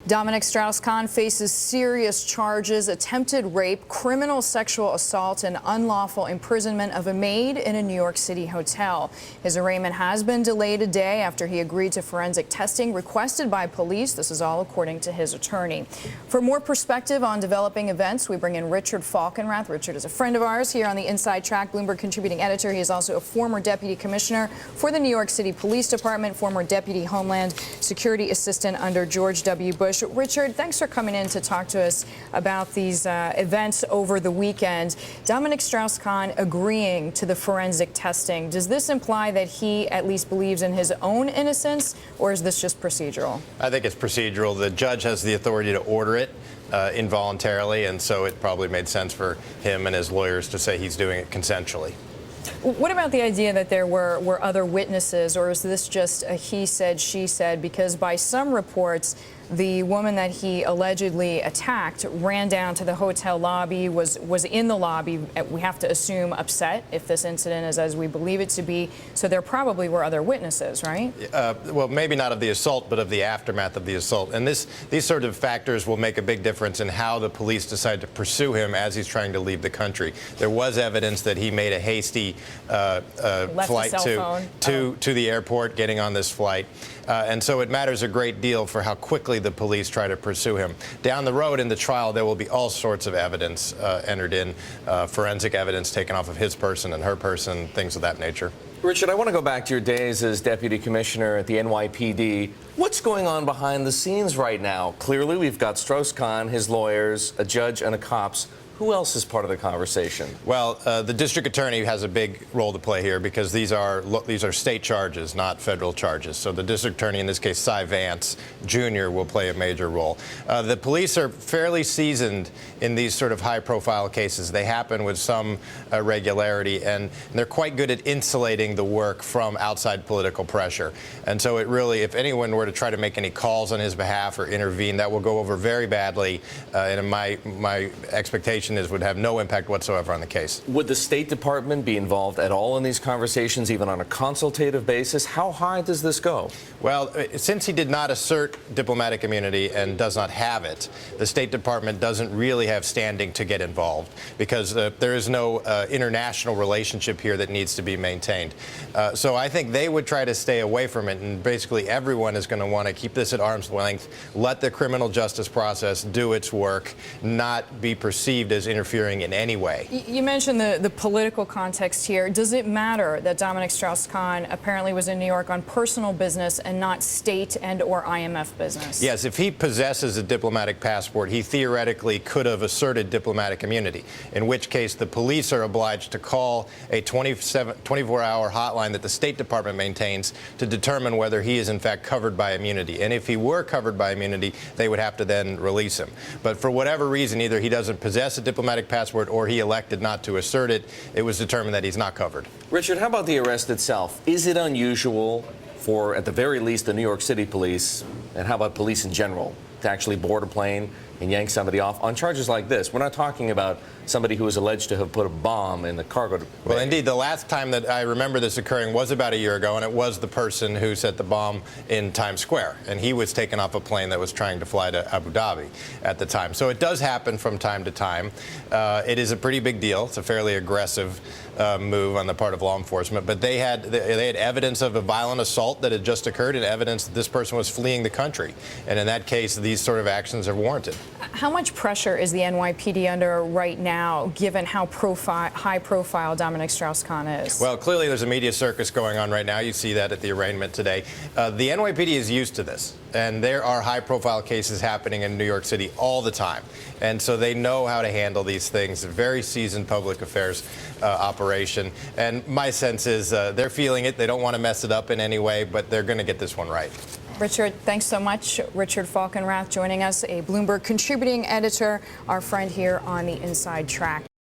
Dominique Strauss-Kahn faces serious charges: attempted rape, criminal sexual assault, and unlawful imprisonment of a maid in a New York City hotel. His arraignment has been delayed a day after he agreed to forensic testing requested by police. This is all according to his attorney. For more perspective on developing events, we bring in Richard Falkenrath. Richard is a friend of ours here on the Inside Track, Bloomberg contributing editor. He is also a former deputy commissioner for the New York City Police Department, former deputy Homeland Security assistant under George W. Bush. Richard, thanks for coming in to talk to us about these events over the weekend. Dominique Strauss-Kahn agreeing to the forensic testing. Does this imply that he at least believes in his own innocence, or is this just procedural? I think it's procedural. The judge has the authority to order it involuntarily, and so it probably made sense for him and his lawyers to say he's doing it consensually. What about the idea that there were other witnesses, or is this just a he said, she said? Because by some reports, the woman that he allegedly attacked ran down to the hotel lobby, was in the lobby, we have to assume upset if this incident is as we believe it to be. So there probably were other witnesses, right? Well, maybe not of the assault, but of the aftermath of the assault. And these sort of factors will make a big difference in how the police decide to pursue him as he's trying to leave the country. There was evidence that he made a hasty flight to the airport, getting on this flight. And so it matters a great deal for how quickly the police try to pursue him. Down the road in the trial, there will be all sorts of evidence entered in, forensic evidence taken off of his person and her person, things of that nature. Richard, I want to go back to your days as deputy commissioner at the NYPD. What's going on behind the scenes right now? Clearly, we've got Strauss-Kahn, his lawyers, a judge, and a cops. Who else is part of the conversation? Well, the district attorney has a big role to play here because these are state charges, not federal charges. So the district attorney, in this case, Cy Vance Jr., will play a major role. The police are fairly seasoned in these sort of high-profile cases. They happen with some regularity, and they're quite good at insulating the work from outside political pressure. And so it really, if anyone were to try to make any calls on his behalf or intervene, that will go over very badly. And my expectation is would have no impact whatsoever on the case. Would the State Department be involved at all in these conversations, even on a consultative basis? How high does this go? Well, since he did not assert diplomatic immunity and does not have it, the State Department doesn't really have standing to get involved because there is no international relationship here that needs to be maintained. So I think they would try to stay away from it, and basically everyone is going to want to keep this at arm's length, let the criminal justice process do its work, not be perceived as interfering in any way. You mentioned the political context here. Does it matter that Dominique Strauss-Kahn apparently was in New York on personal business and not state and or IMF business? Yes, if he possesses a diplomatic passport, he theoretically could have asserted diplomatic immunity, in which case the police are obliged to call a 24-hour hotline that the State Department maintains to determine whether he is in fact covered by immunity. And if he were covered by immunity, they would have to then release him. But for whatever reason, either he doesn't possess a diplomatic passport or he elected not to assert it, it was determined that he's not covered. Richard, how about the arrest itself? Is it unusual for, at the very least, the New York City police, and how about police in general, to actually board a plane and yank somebody off on charges like this? We're not talking about somebody who is alleged to have put a bomb in the cargo bay. Well, indeed, the last time that I remember this occurring was about a year ago, and it was the person who set the bomb in Times Square. And he was taken off a plane that was trying to fly to Abu Dhabi at the time. So it does happen from time to time. It is a pretty big deal. It's a fairly aggressive move on the part of law enforcement. But they had evidence of a violent assault that had just occurred and evidence that this person was fleeing the country. And in that case, these sort of actions are warranted. How much pressure is the NYPD under right now, given how high-profile Dominique Strauss-Kahn is? Well, clearly there's a media circus going on right now. You see that at the arraignment today. The NYPD is used to this, and there are high-profile cases happening in New York City all the time. And so they know how to handle these things. A very seasoned public affairs operation. And my sense is they're feeling it. They don't want to mess it up in any way, but they're going to get this one right. Richard, thanks so much. Richard Falkenrath joining us, a Bloomberg contributing editor, our friend here on the Inside Track.